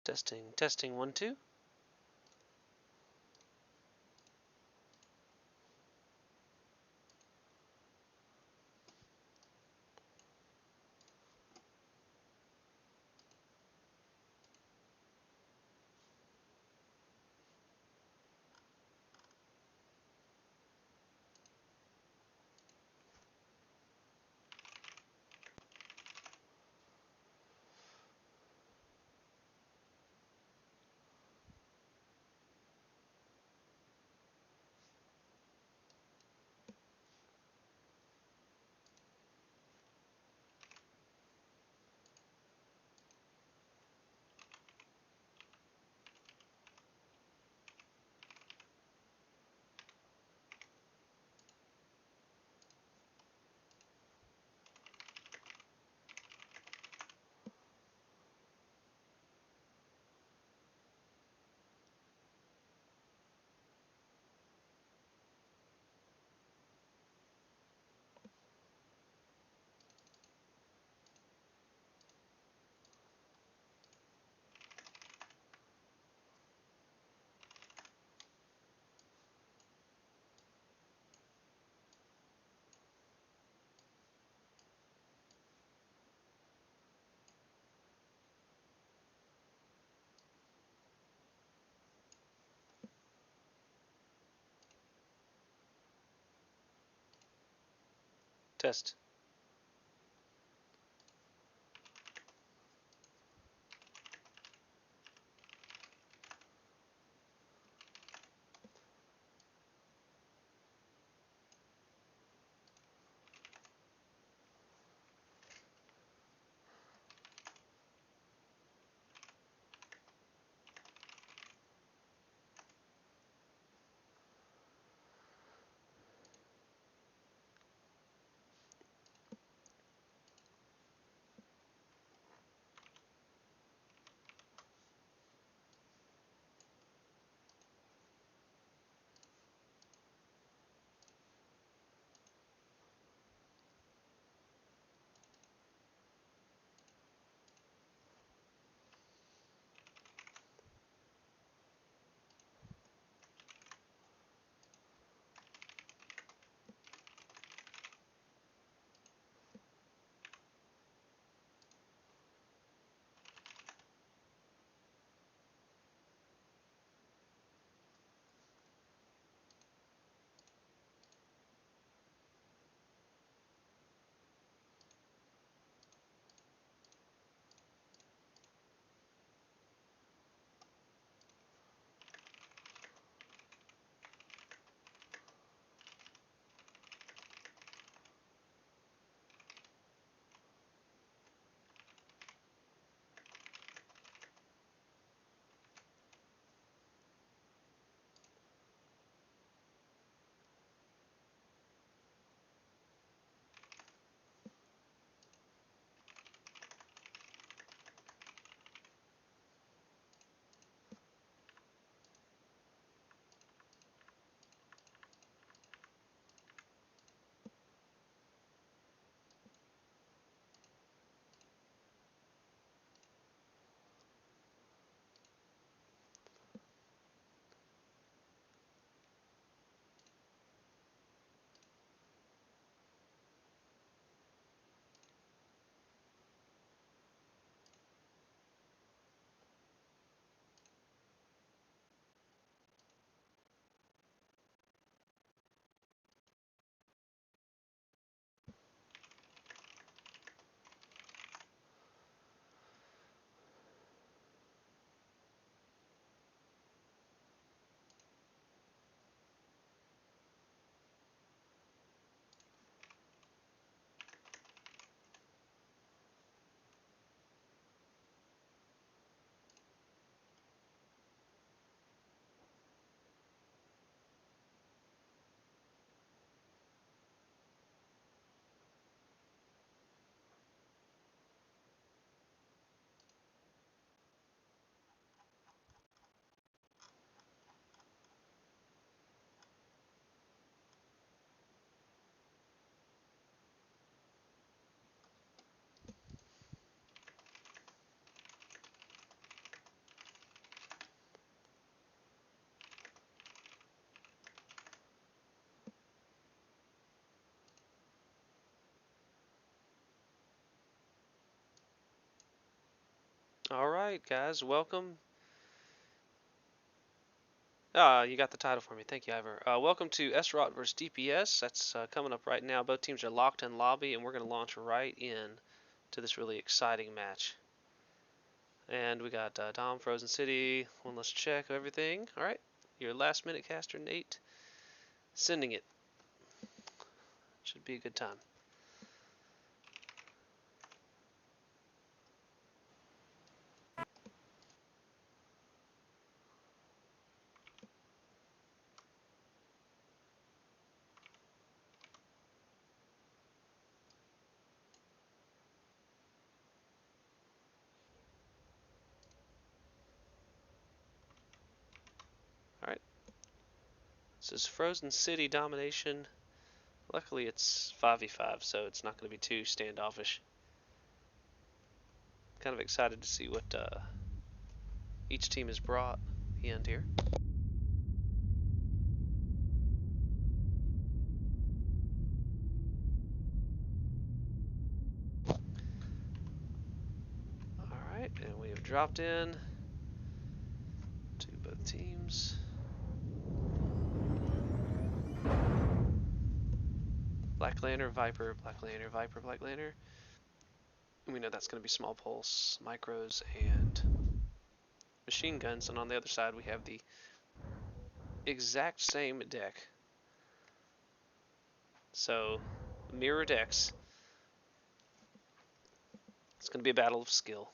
Testing, testing, 1, 2. Test. Alright, guys, welcome. You got the title for me. Thank you, Ivor. Welcome to SROT versus DPS. That's coming up right now. Both teams are locked in lobby, and we're going to launch right in to this really exciting match. And we got Dom, Frozen City. One last check of everything. Alright, your last minute caster, Nate. Sending it. Should be a good time. Alright. This is Frozen City domination. Luckily it's 5v5, so it's not going to be too standoffish. Kind of excited to see what each team has brought at the end here. Alright, and we have dropped in to both teams. Black Lantern, Viper, Black Lantern, Viper, Black Lantern. And we know that's going to be small pulse, micros, and machine guns. And on the other side, we have the exact same deck. So, mirror decks. It's going to be a battle of skill.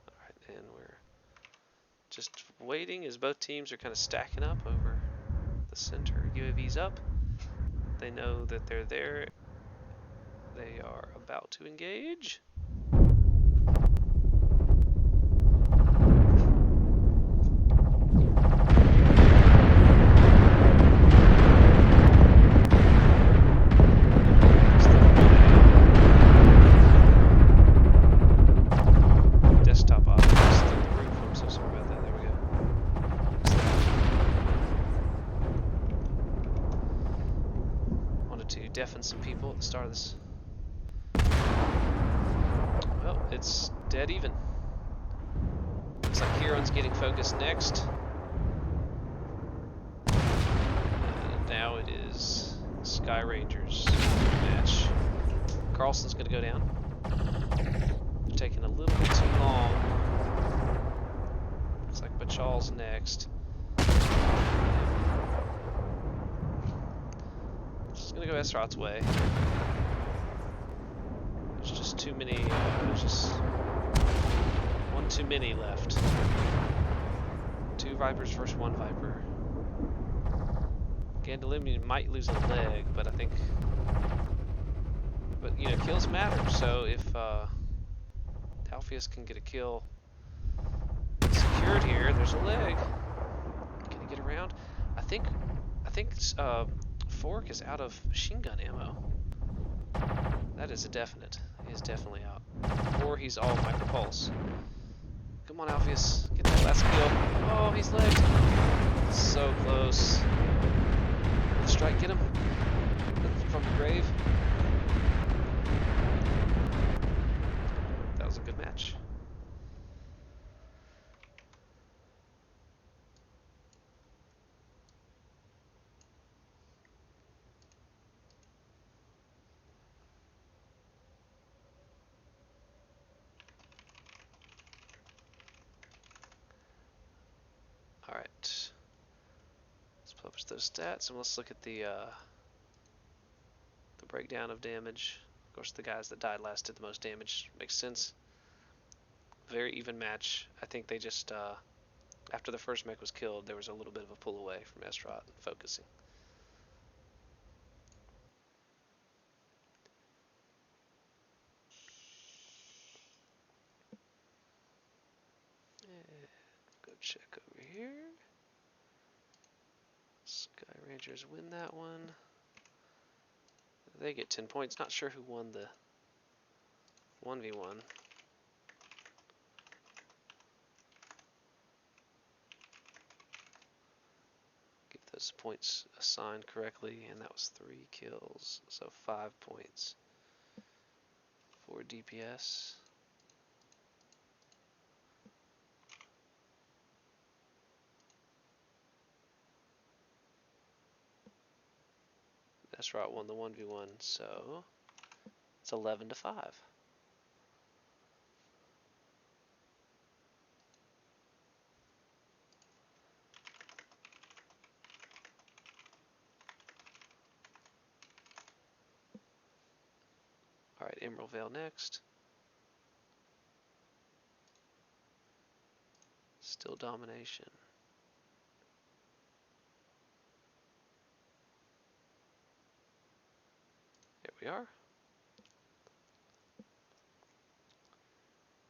Alright, and we're just waiting as both teams are kind of stacking up over the center. UAV's up. They know that they're there. They are about to engage. Desktop off. Just in the roof. I'm so sorry about that. There we go. Wanted to deafen some people at the start of this. Well, it's dead even. Looks like Huron's getting focused next. And now it is Sky Rangers match. Carlson's going to go down. They're taking a little bit too long. Looks like Bachal's next. Just going to go Esrot's way. There's just too many, there's just one too many left. 2 Vipers versus 1 Viper. Gandalimian might lose a leg, but I think, you know, kills matter. So if Alpheus can get a kill secured here, there's a leg. Can he get around? I think Fork is out of machine gun ammo. That is a definite. He is definitely out. Or he's all micropulse. Come on, Alpheus. Get that last kill. Oh, he's legged. So close. Strike, get him. From the grave. That was a good match. Alright. Let's publish those stats and let's look at the breakdown of damage. Of course, the guys that died last did the most damage. Makes sense. Very even match. I think they just, after the first mech was killed, there was a little bit of a pull away from Esrot and focusing. And go check over here. Sky Rangers win that one. They get 10 points. Not sure who won the 1v1. Get those points assigned correctly, and that was 3 kills, so 5 points for DPS. Esrot won the 1v1, so it's 11-5. Alright, Emerald Vale next. Still domination. Here we are.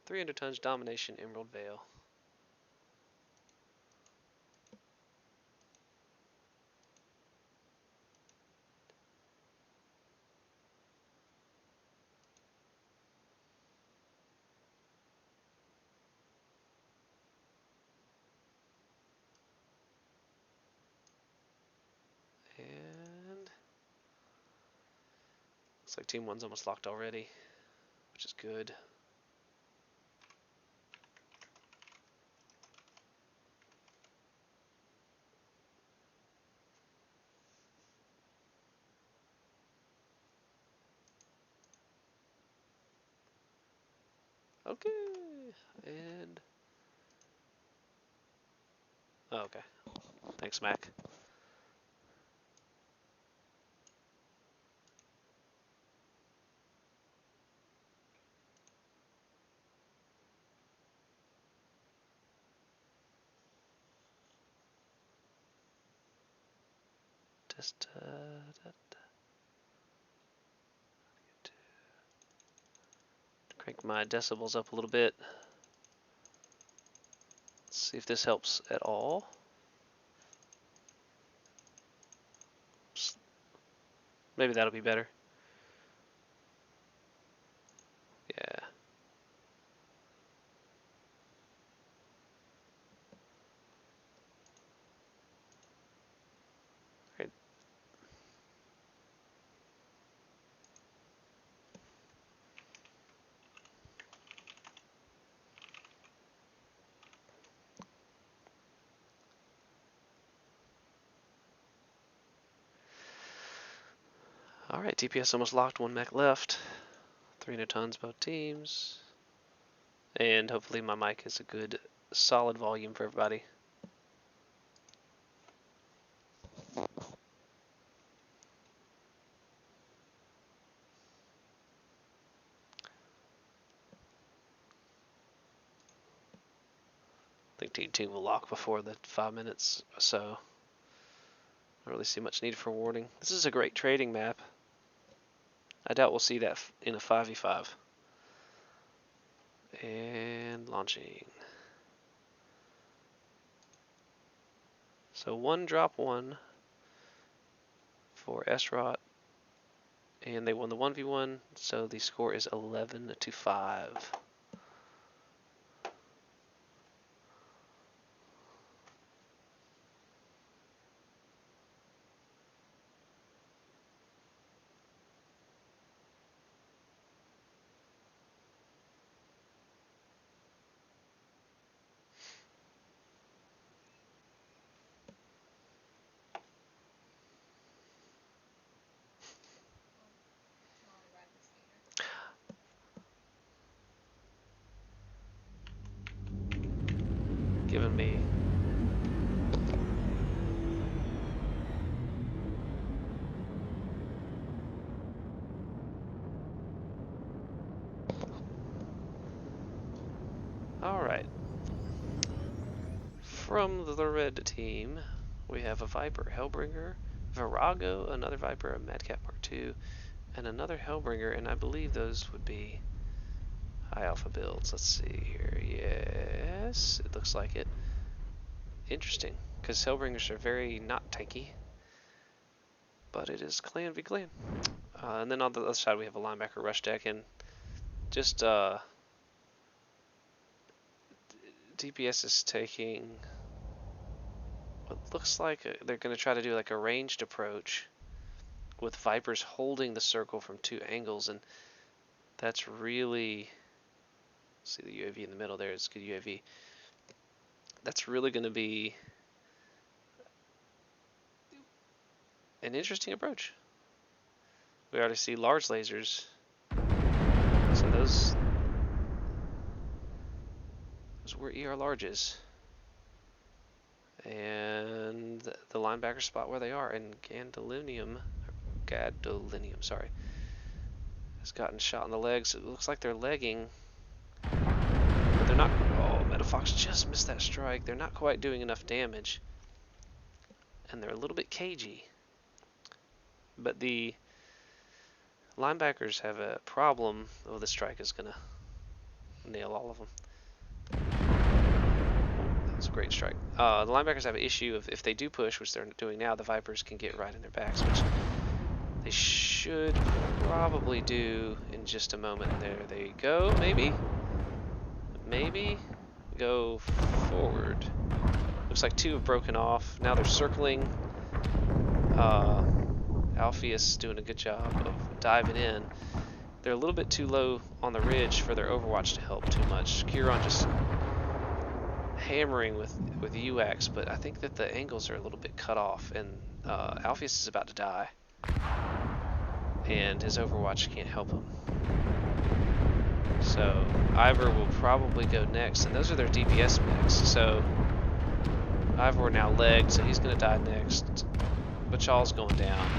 300 tons domination, Emerald Vale. And looks like Team 1's almost locked already, which is good. Okay, and oh, okay. Thanks, Mac. Just crank my decibels up a little bit. Let's see if this helps at all. Maybe that'll be better. Yeah. Great. Alright, DPS almost locked, 1 mech left. 300 tons both teams. And hopefully my mic is a good solid volume for everybody. I think Team 2 will lock before the 5 minutes, so I don't really see much need for warning. This is a great trading map. I doubt we'll see that in a 5v5. And launching. So 1 drop 1 for Esrot, and they won the 1v1, so the score is 11-5. Giving me alright. From the red team, we have a Viper, Hellbringer, Virago, another Viper, a Madcap Mark II, and another Hellbringer, and I believe those would be high alpha builds. Let's see here. Yes, it looks like it. Interesting, because Hellbringers are very not tanky, but it is clan v clan. And then on the other side we have a linebacker rush deck, and just DPS is taking what looks like they're going to try to do like a ranged approach with Vipers holding the circle from 2 angles, and that's really, see the UAV in the middle there, it's a good UAV. That's really going to be an interesting approach. We already see large lasers, so those were ER larges. And the linebacker spot where they are, and gadolinium, sorry, has gotten shot in the legs. It looks like they're legging, but they're not. Oh, Metafox just missed that strike. They're not quite doing enough damage, and they're a little bit cagey. But the linebackers have a problem. Oh, the strike is gonna nail all of them. That's a great strike. The linebackers have an issue of if they do push, which they're doing now, the Vipers can get right in their backs, which they should probably do in just a moment. There they go. Maybe go forward. Looks like 2 have broken off. Now they're circling. Alpheus doing a good job of diving in. They're a little bit too low on the ridge for their Overwatch to help too much. Kieran just hammering with UAX, but I think that the angles are a little bit cut off, and Alpheus is about to die, and his Overwatch can't help him. So Ivor will probably go next, and those are their DPS mechs. So Ivor now legged, so he's going to die next. Bachal's going down.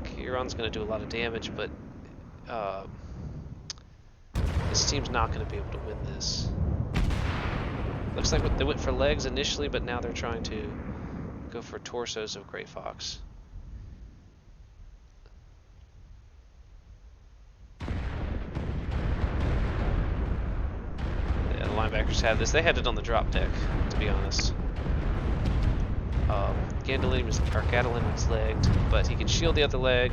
Kieran's going to do a lot of damage, but this team's not going to be able to win this. Looks like they went for legs initially, but now they're trying to go for torsos of Great Fox. Yeah, the linebackers have this. They had it on the drop deck, to be honest. Gadolinium's legged, but he can shield the other leg.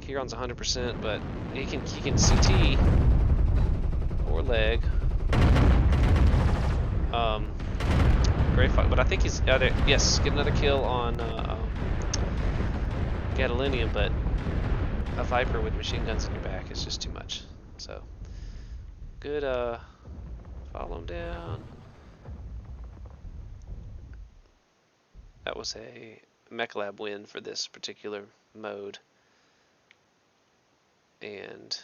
Kieran's 100%, but he can CT or leg. Great fight, but I think he's yes, get another kill on Gadolinium, but a Viper with machine guns in your back is just too much. So good, follow him down. That was a Mech Lab win for this particular mode. And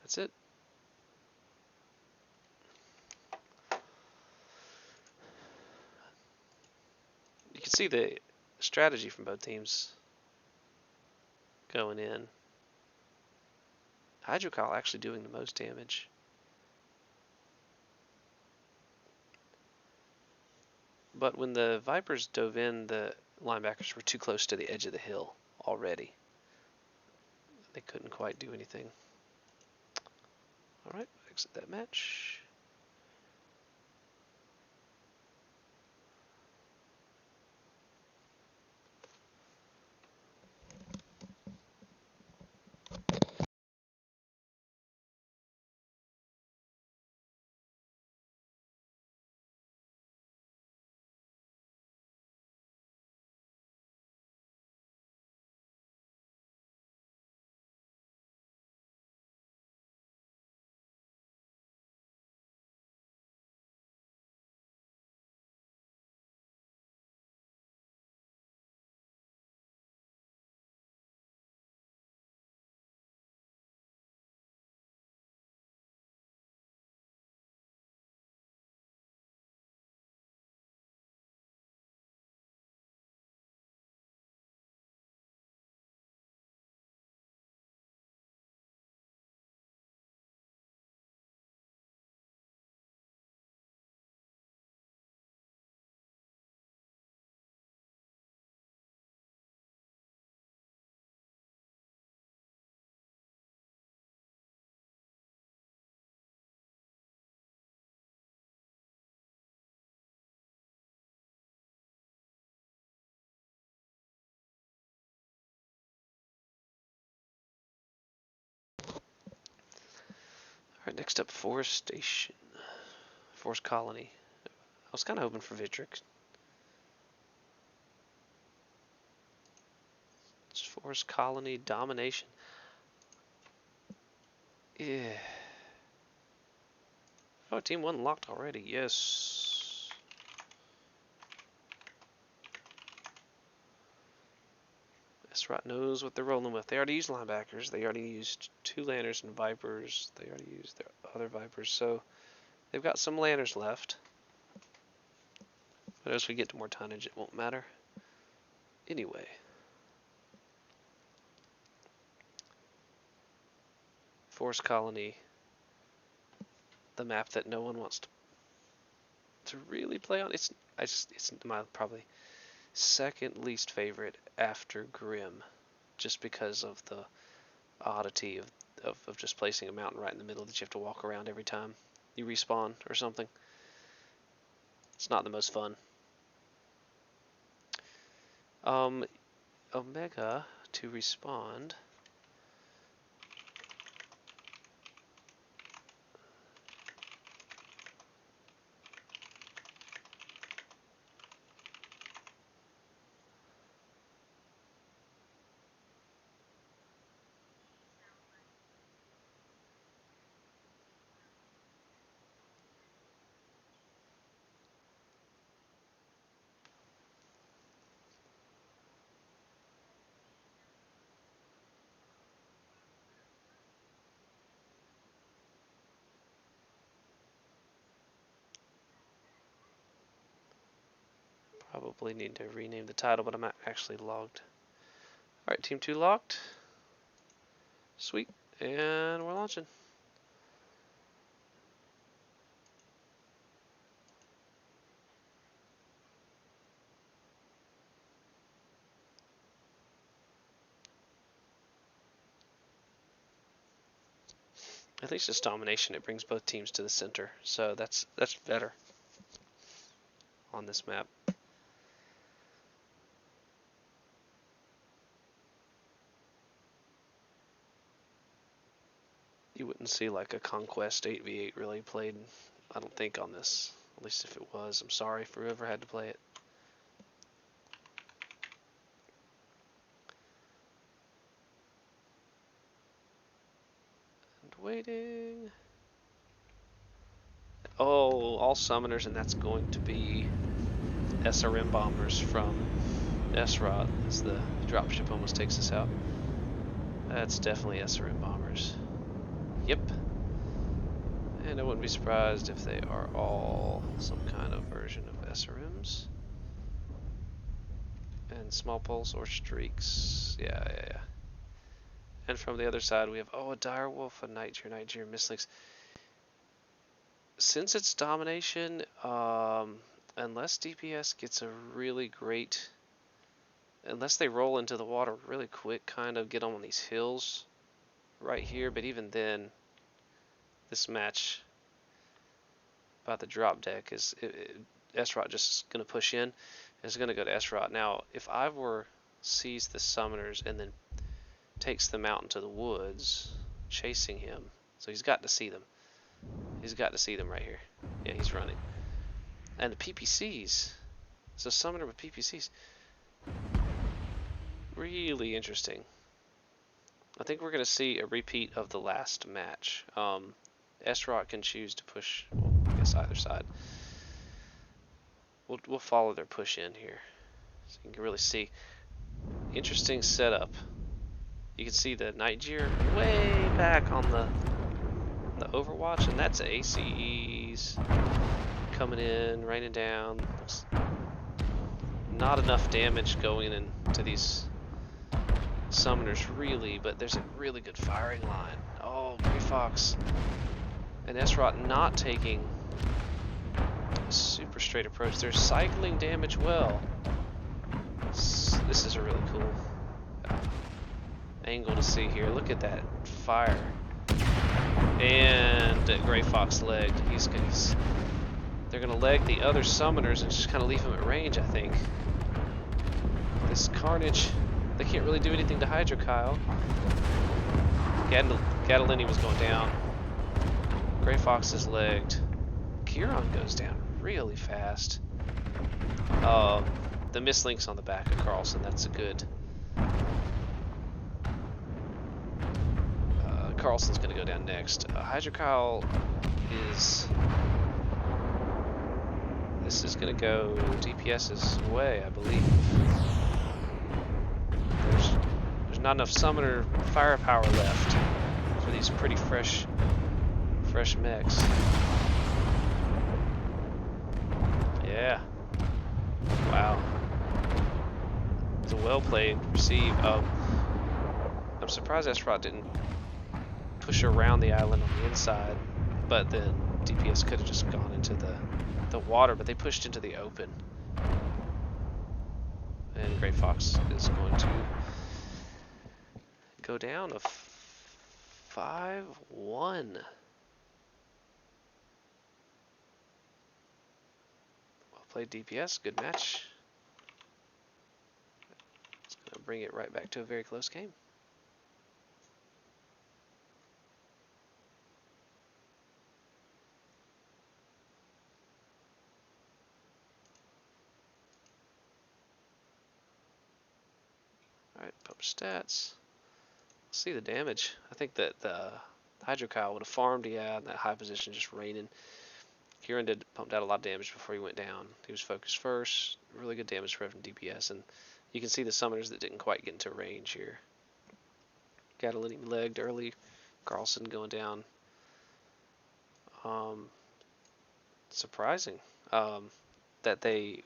that's it. You can see the strategy from both teams going in. Hydrocal actually doing the most damage. But when the Vipers dove in, the linebackers were too close to the edge of the hill already. They couldn't quite do anything. Alright, exit that match. Alright, next up, Forest Station. Forest Colony. I was kind of hoping for Vidric. It's Forest Colony Domination. Yeah. Oh, team 1 locked already. Yes. SROT knows what they're rolling with. They already used linebackers. They already used 2 Lanners and Vipers. They already used their other Vipers. So they've got some Lanners left. But as we get to more tonnage, it won't matter. Anyway. Forest Colony. The map that no one wants to really play on. It's my probably second least favorite after Grim, just because of the oddity of just placing a mountain right in the middle that you have to walk around every time you respawn or something. It's not the most fun. Omega to respond. Probably need to rename the title, but I'm not actually logged. Alright, Team 2 locked. Sweet. And we're launching. At least it's domination. It brings both teams to the center. So that's better on this map. You wouldn't see like a Conquest 8v8 really played, I don't think, on this. At least if it was, I'm sorry for whoever had to play it. And waiting. Oh, all summoners, and that's going to be SRM bombers from SROT as the dropship almost takes us out. That's definitely SRM bombers. Yep. And I wouldn't be surprised if they are all some kind of version of SRMs. And small pulse or streaks. Yeah. And from the other side we have, oh, a direwolf, a Nightjar, Mistlinks. Since it's domination, unless DPS gets a really great, unless they roll into the water really quick, kind of get on these hills right here, but even then, this match by the drop deck is, SROT just going to push in, and it's going to go to SROT. Now, if Ivor sees the summoners and then takes them out into the woods, chasing him, so he's got to see them. He's got to see them right here. Yeah, he's running. And the PPCs. So summoner with PPCs. Really interesting. I think we're going to see a repeat of the last match. SROT can choose to push, well, I guess either side. We'll follow their push in here. So you can really see. Interesting setup. You can see the Nightjar way back on the Overwatch, and that's ACEs coming in, raining down. Not enough damage going into these summoners really, but there's a really good firing line. Oh, Grey Fox. And SROT not taking a super straight approach. They're cycling damage well. This is a really cool angle to see here. Look at that fire. And Grey Fox legged. They're going to leg the other summoners and just kind of leave them at range, I think. This Carnage, they can't really do anything to Hydra Kyle. Gadolini was going down. Gray Fox is legged. Kieran goes down really fast. The mislinks on the back of Carlson, that's a good... Carlson's going to go down next. Hydrocyle is... This is going to go DPS's way, I believe. There's not enough summoner firepower left for these pretty fresh mechs. Yeah. Wow. It's a well-played receive. I'm surprised S-Rot didn't push around the island on the inside, but then DPS could have just gone into the water, but they pushed into the open. And Gray Fox is going to go down a 5-1. Well played DPS, good match. It's going to bring it right back to a very close game. Alright, pump stats. See the damage. I think that the Hydrocyle would have farmed, yeah, in that high position, just raining. Kieran pumped out a lot of damage before he went down. He was focused first. Really good damage spread from DPS, and you can see the summoners that didn't quite get into range here. Gadolinium legged early. Carlson going down. Surprising that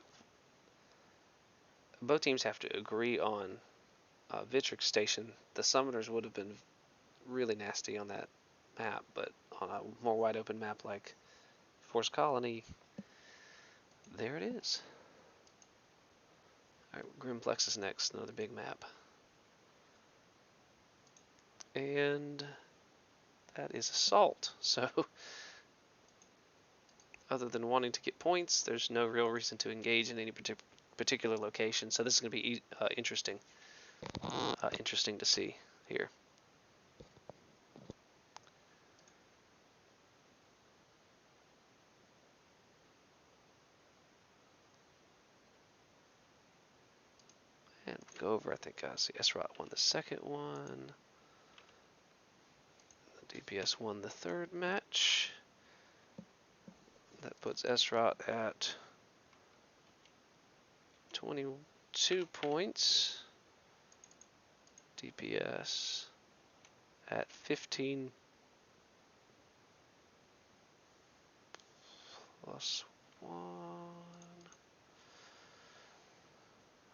both teams have to agree on Vitrix Station. The summoners would have been really nasty on that map, but on a more wide open map like Forest Colony, there it is. Alright, Grimplex is next, another big map. And that is Assault. So, other than wanting to get points, there's no real reason to engage in any particular location. So this is going to be interesting. Interesting to see here. And go over, I think see S-Rot won the second one. The DPS won the third match. That puts S-Rot at 22 points. DPS at 15 plus 1.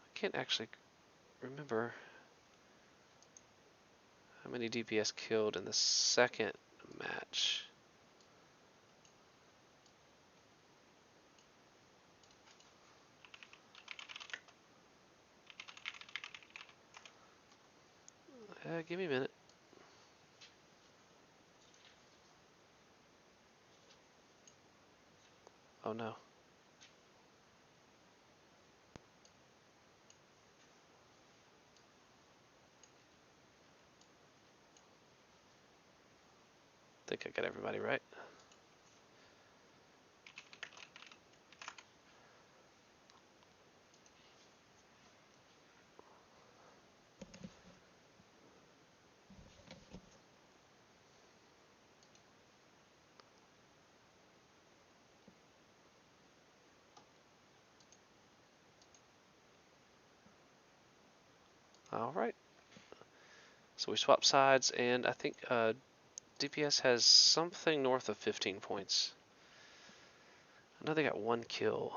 I can't actually remember how many DPS killed in the second match. Give me a minute. Oh no. I think I got everybody right. Alright. So we swap sides, and I think DPS has something north of 15 points. I know they got one kill,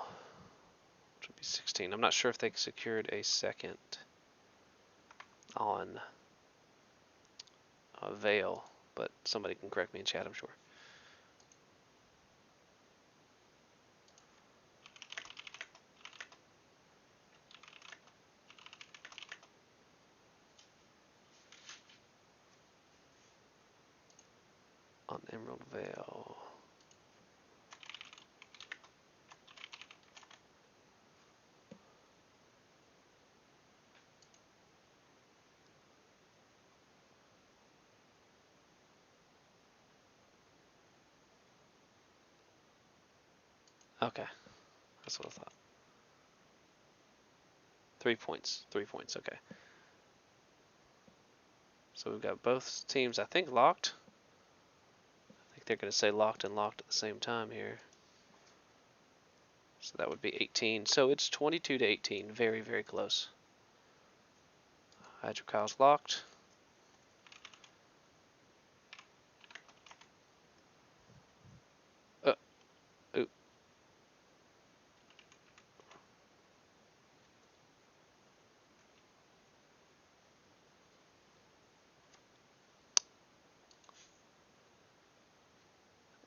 which would be 16. I'm not sure if they secured a second on Veil, but somebody can correct me in chat, I'm sure. On Emerald Veil. Okay, that's what I thought. 3 points. 3 points. Okay. So we've got both teams, I think, locked. I think they're going to say locked and locked at the same time here. So that would be 18. So it's 22 to 18. Very, very close. Hydrokyle's locked. Ooh.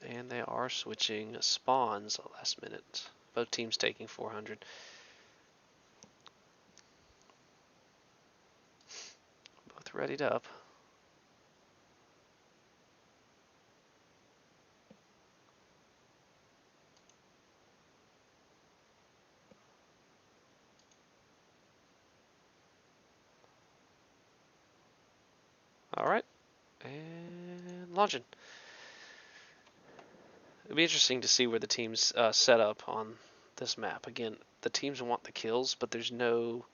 And they are switching spawns last minute. Both teams taking 400. Both readied up. Alright. And launching. It'll be interesting to see where the teams set up on this map. Again, the teams want the kills, but there's no...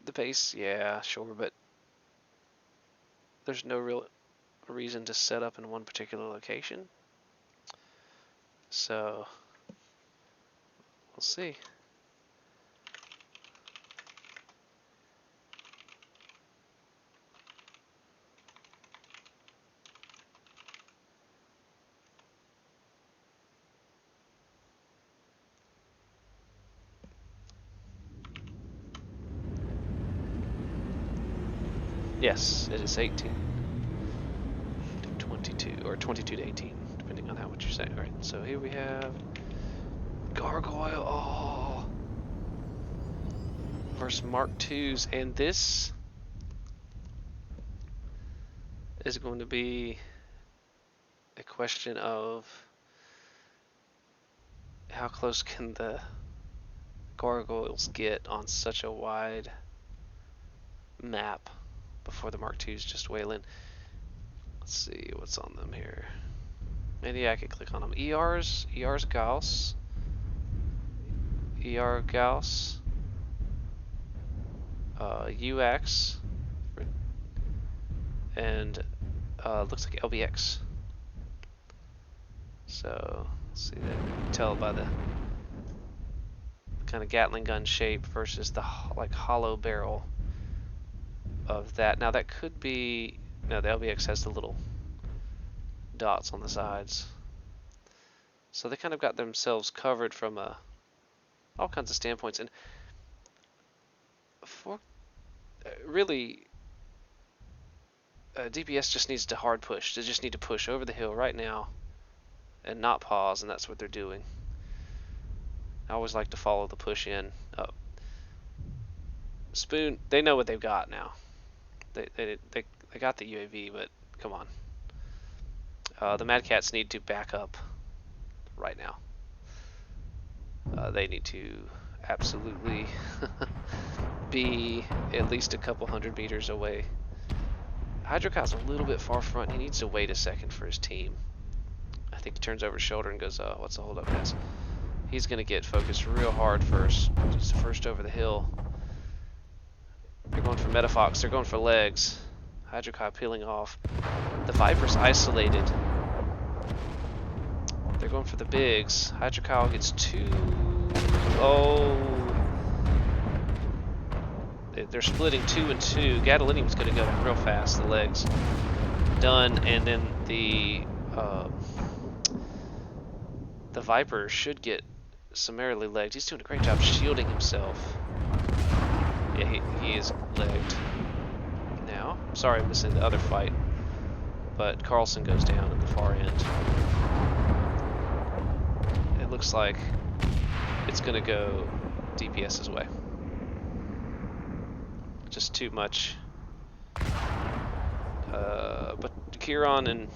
The base, yeah, sure, but there's no real reason to set up in one particular location. So, we'll see. Yes, it is 18 to 22, or 22 to 18, depending on how much you're saying. Alright, so here we have Gargoyle, oh, versus Mark IIs, and this is going to be a question of how close can the Gargoyles get on such a wide map before the Mark IIs just wail in. Let's see what's on them here. Maybe I could click on them. ER's Gauss. ER Gauss. UX. And looks like LBX. So, let's see that. You can tell by the kind of Gatling gun shape versus the like hollow barrel of that. Now that could be, no, the LBX has the little dots on the sides. So they kind of got themselves covered from all kinds of standpoints. And for really, DPS just needs to hard push. They just need to push over the hill right now and not pause, and that's what they're doing. I always like to follow the push in. Spoon, they know what they've got now. They got the UAV, but come on. The Mad Cats need to back up right now. They need to absolutely be at least a couple hundred meters away. Hydrokyle's a little bit far front. He needs to wait a second for his team. I think he turns over his shoulder and goes, what's the hold up, guys? He's going to get focused real hard first. Just first over the hill. They're going for Metafox. They're going for legs. Hydrokyle peeling off. The Viper's isolated. They're going for the bigs. Hydrokyle gets two. Oh. They're splitting 2 and 2. Gadolinium's going to go real fast. The legs. Done. And then the Viper should get summarily legged. He's doing a great job shielding himself. Yeah, he is legged now. Sorry I'm missing the other fight. But Carlson goes down at the far end. It looks like it's going to go DPS's way. Just too much. But Kieran and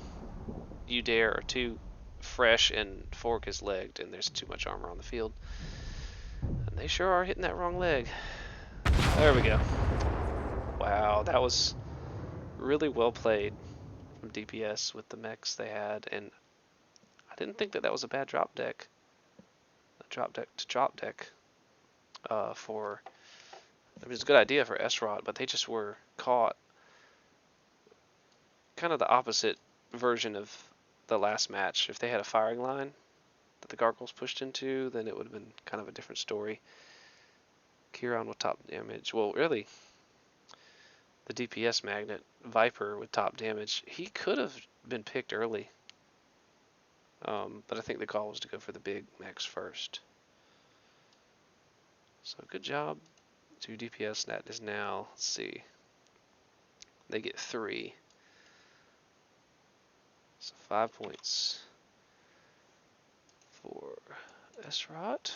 Udare are too fresh, and Fork is legged, and there's too much armor on the field. And they sure are hitting that wrong leg. There we go. Wow, that was really well played from DPS with the mechs they had, and I didn't think that was a bad drop deck. drop deck to drop deck for. It was a good idea for SROT, but they just were caught. Kind of the opposite version of the last match. If they had a firing line that the Gargoyles pushed into, then it would have been kind of a different story. Chiron with top damage. Well, really, the DPS magnet, Viper with top damage, he could have been picked early. But I think the call was to go for the big mechs first. So good job to DPS. That is now, let's see, they get 3. So 5 points for SROT.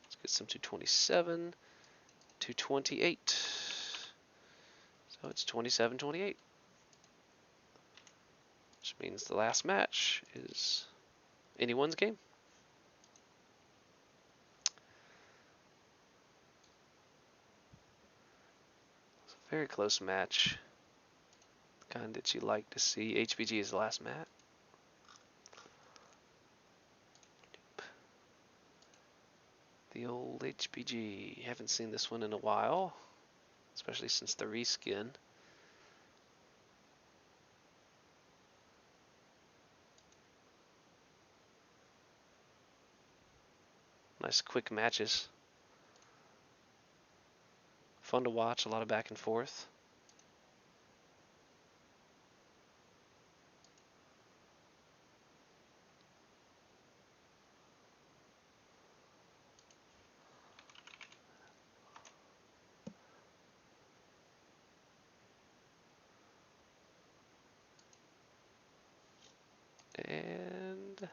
Let's get some 227, 228. So it's 27-28. Which means the last match is anyone's game. It's a very close match. The kind that you like to see. HBG is the last match. The old HBG. Haven't seen this one in a while, especially since the reskin. Nice quick matches. Fun to watch, a lot of back and forth. And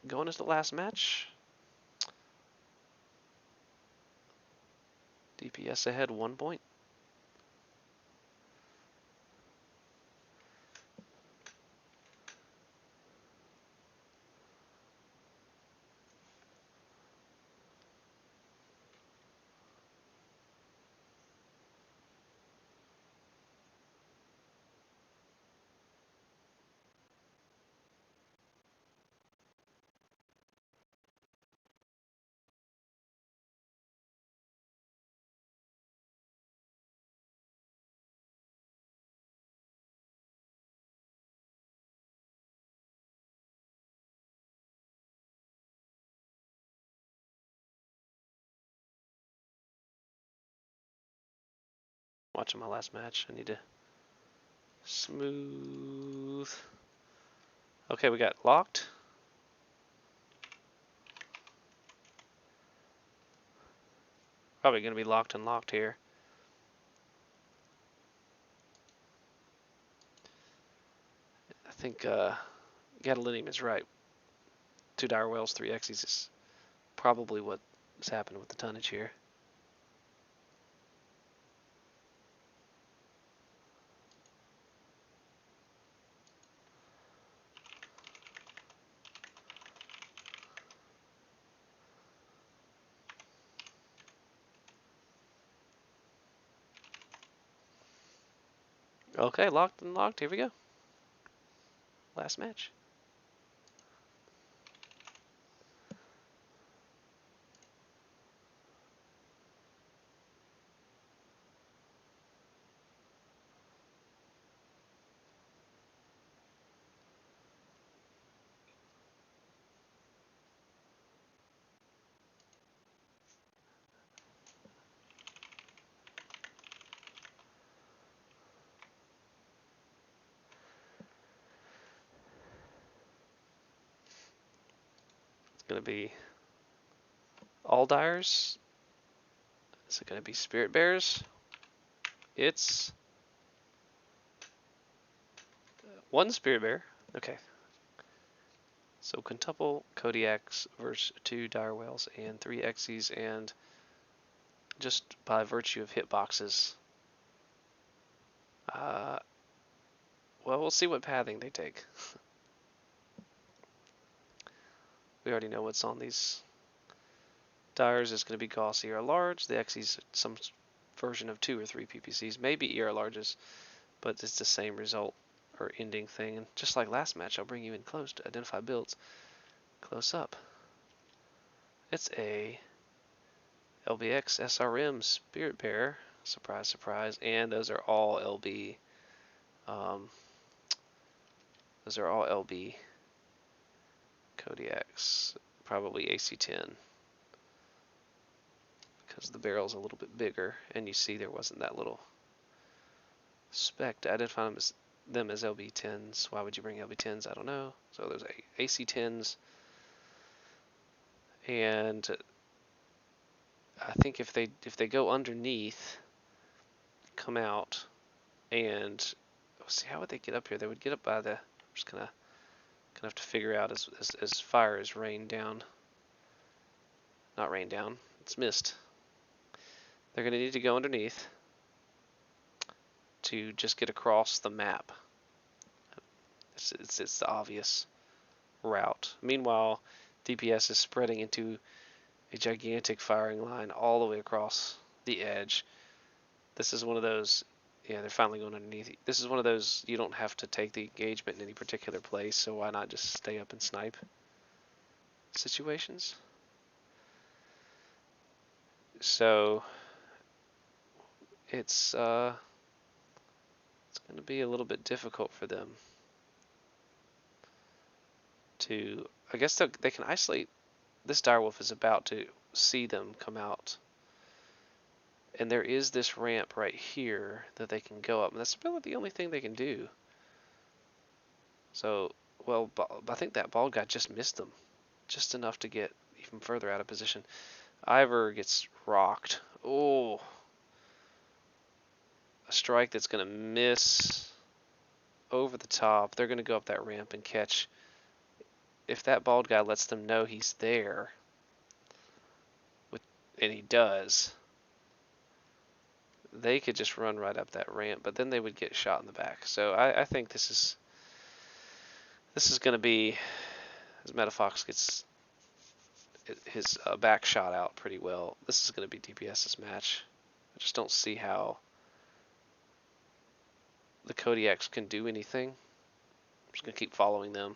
going into the last match. DPS ahead 1 point. Watching my last match. I need to smooth. Okay, we got locked. Probably going to be locked and locked here. I think Gadolinium is right. 2 dire whales, 3 X's is probably what has happened with the tonnage here. Okay, locked and locked. Here we go. Last match. It's going to be all dyers. Is it going to be spirit bears? It's 1 spirit bear. Okay. So quintuple Kodiaks versus 2 dire whales and 3 X's, and just by virtue of hitboxes, Uh, well, we'll see what pathing they take. We already know what's on these dyers is going to be Gauss ER large. The XE's some version of 2 or 3 PPCs, maybe ER larges, but it's the same result or ending thing. And just like last match, I'll bring you in close to identify builds close up. It's a LBX SRM Spirit Bearer. Surprise, surprise. And those are all LB. Those are all LB Kodiaks. Probably AC10. Because the barrel's a little bit bigger. And you see there wasn't that little spec to identify them as LB10s. Why would you bring LB10s? I don't know. So there's AC10s. And I think if they go underneath, come out, and see, how would they get up here? They would get up by the. I'm just gonna have to figure out as fire is rained down. Not rained down. It's mist. They're gonna need to go underneath to just get across the map. It's the obvious route. Meanwhile, DPS is spreading into a gigantic firing line all the way across the edge. This is one of those. Yeah, they're finally going underneath. This is one of those, you don't have to take the engagement in any particular place, so why not just stay up and snipe situations? So it's going to be a little bit difficult for them to. I guess they can isolate. This direwolf is about to see them come out, and there is this ramp right here that they can go up, and that's really the only thing they can do. So, well, I think that bald guy just missed them, just enough to get even further out of position. Ivor gets rocked. Oh, a strike that's going to miss over the top. They're going to go up that ramp and catch. If that bald guy lets them know he's there, and he does, they could just run right up that ramp, but then they would get shot in the back. So I think this is going to be, as Metafox gets his back shot out pretty well, this is going to be DPS's match. I just don't see how the Kodiaks can do anything. I'm just going to keep following them.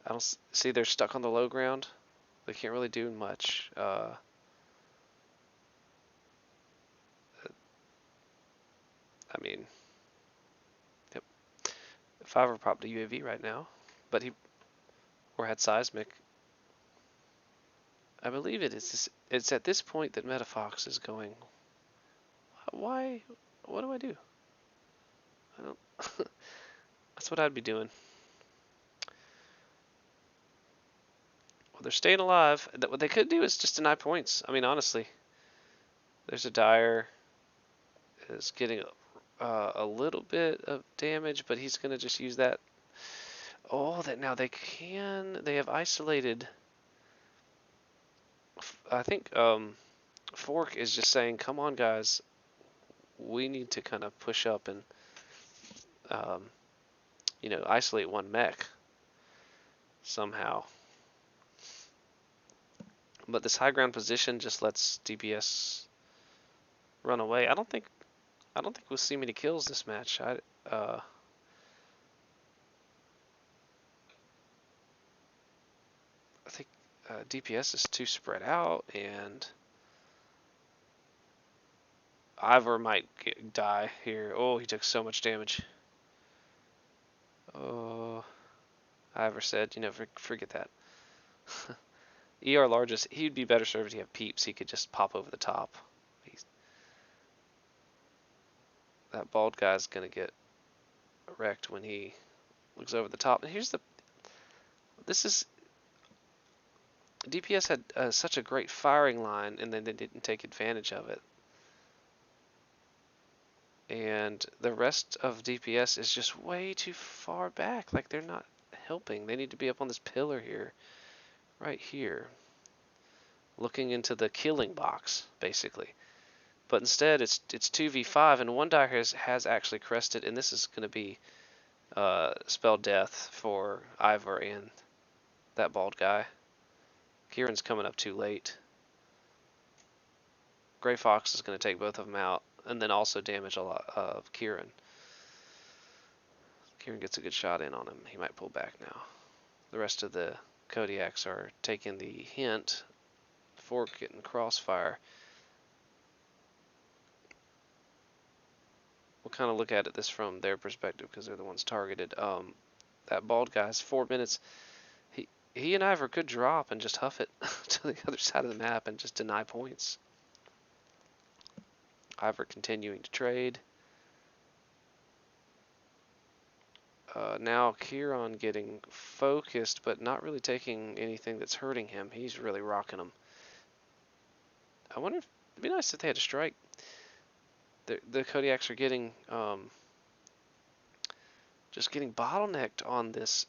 I don't see they're stuck on the low ground. They can't really do much. I mean, yep. If I were popped a UAV right now, but or had seismic, I believe it's at this point that Metafox is going, why? What do I do? I don't. That's what I'd be doing. Well, they're staying alive. What they could do is just deny points. I mean, honestly, there's a Dire is getting a little bit of damage, but he's gonna just use that. Oh, that now they have isolated. I think Fork is just saying, come on guys, we need to kind of push up and isolate one mech somehow. But this high ground position just lets DPS run away. I don't think we'll see many kills this match. I think DPS is too spread out, and Ivor might die here. Oh, he took so much damage. Oh, Ivor said, forget that. ER largest, he'd be better served if he had peeps. He could just pop over the top. That bald guy's gonna get wrecked when he looks over the top. And DPS had such a great firing line, and then they didn't take advantage of it. And the rest of DPS is just way too far back. Like, they're not helping. They need to be up on this pillar here, right here, looking into the killing box, basically. But instead, it's 2v5, and one dire has actually crested, and this is going to be spell death for Ivor and that bald guy. Kieran's coming up too late. Gray Fox is going to take both of them out, and then also damage a lot of Kieran. Kieran gets a good shot in on him. He might pull back now. The rest of the Kodiaks are taking the hint. Fork getting crossfire. We'll kind of look at this from their perspective because they're the ones targeted. That bald guy's 4 minutes. He and Ivor could drop and just huff it to the other side of the map and just deny points. Ivor continuing to trade. Now Kieran getting focused, but not really taking anything that's hurting him. He's really rocking them. I wonder if it'd be nice if they had a strike. The Kodiaks are getting just getting bottlenecked on this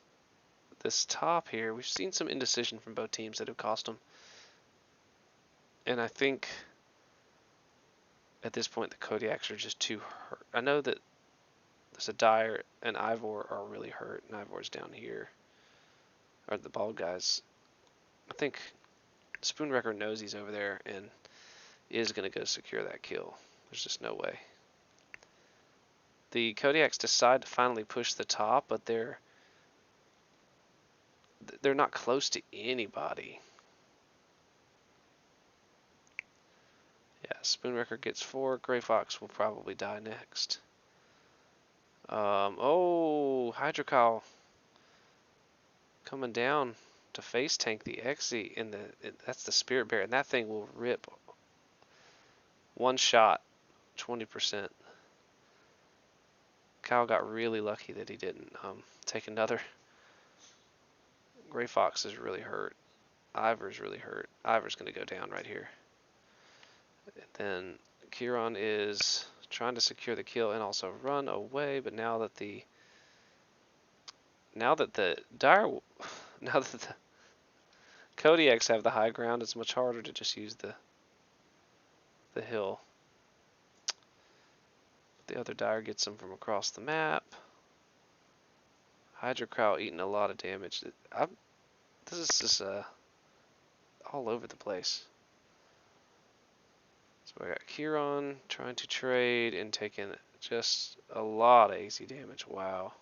top here. We've seen some indecision from both teams that have cost them, and I think at this point the Kodiaks are just too hurt. I know that there's a dire and Ivor are really hurt, and Ivor's down here. Or the bald guys. I think Spoonwrecker knows he's over there and is going to go secure that kill. There's just no way. The Kodiaks decide to finally push the top, but they're not close to anybody. Yeah, Spoonwrecker gets 4. Gray Fox will probably die next. Oh, Hydrocal coming down to face tank the Exy, and that's the Spirit Bear, and that thing will rip. One shot, 20%. Kyle got really lucky that he didn't take another. Gray Fox is really hurt. Ivor's really hurt. Ivor's going to go down right here. And then Kieran is trying to secure the kill and also run away, but now that the Kodiaks have the high ground, it's much harder to just use the hill. The other dire gets them from across the map. Hydrocrow eating a lot of damage. This is just all over the place. So I got Kieran trying to trade and taking just a lot of AC damage. Wow.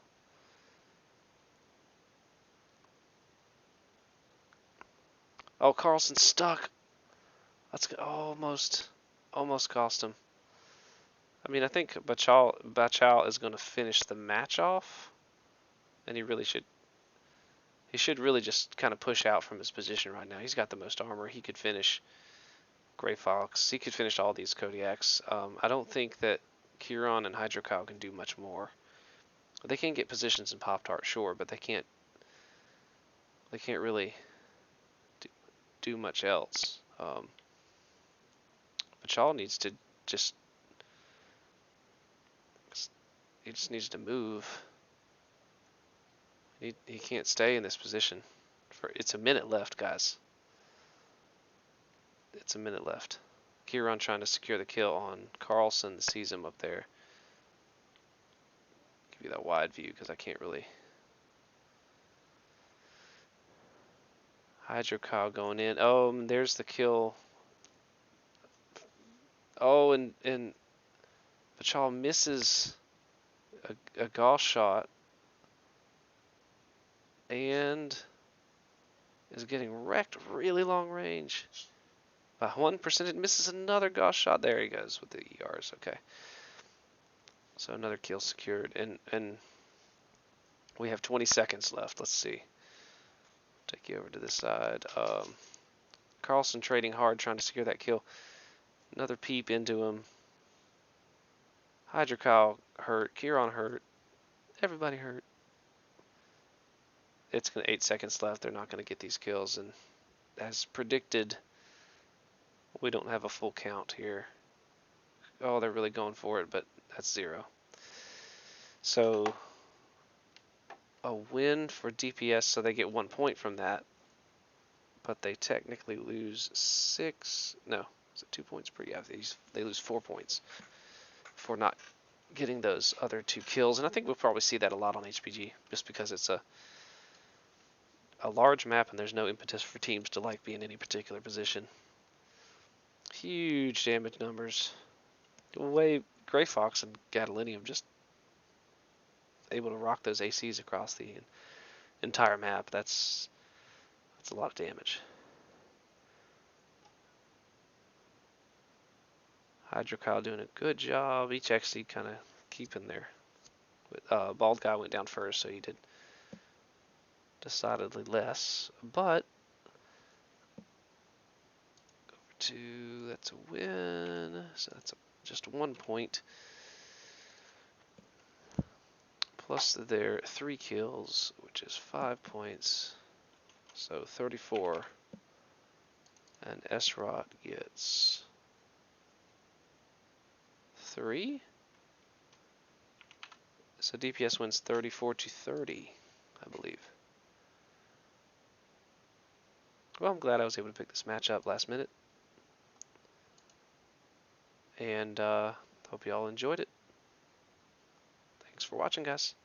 Oh, Carlson's stuck. That's almost cost him. I mean, I think Bachal is going to finish the match off, and he really should. He should really just kind of push out from his position right now. He's got the most armor. He could finish Gray Fox. He could finish all these Kodiaks. I don't think that Kieran and Hydrocow can do much more. They can get positions in Pop-Tart, sure, but they can't really do much else. Bachal needs to just needs to move. He can't stay in this position. It's a minute left, guys. It's a minute left. Kieran trying to secure the kill on Carlson. Sees him up there. Give you that wide view because I can't really. Hydrocow going in. Oh, and there's the kill. Oh, and Bachal misses a Gauss shot and is getting wrecked really long range. By 1%, it misses another Gauss shot. There he goes with the ERs. Okay. So another kill secured, and we have 20 seconds left. Let's see. Take you over to this side. Carlson trading hard, trying to secure that kill. Another peep into him. Hydrocow hurt. Kieran hurt. Everybody hurt. It's 8 seconds left. They're not going to get these kills, and as predicted, we don't have a full count here. Oh, they're really going for it, but that's 0. So a win for DPS, so they get 1 point from that, but they technically lose 6 Is it 2 points per? Yeah, they lose 4 points for not getting those other 2 kills. And I think we'll probably see that a lot on HPG, just because it's a large map and there's no impetus for teams to like be in any particular position. Huge damage numbers. Way Gray Fox and Gadolinium just able to rock those ACs across the entire map. That's a lot of damage. Hydrocyle doing a good job. Each XC kind of keeping there. Bald Guy went down first, so he did decidedly less. But that's a win. So that's just 1 point. Plus their 3 kills, which is 5 points. So 34. And S-Rot gets 3. So DPS wins 34-30, I believe. Well, I'm glad I was able to pick this match up last minute. And hope you all enjoyed it. Thanks for watching, guys.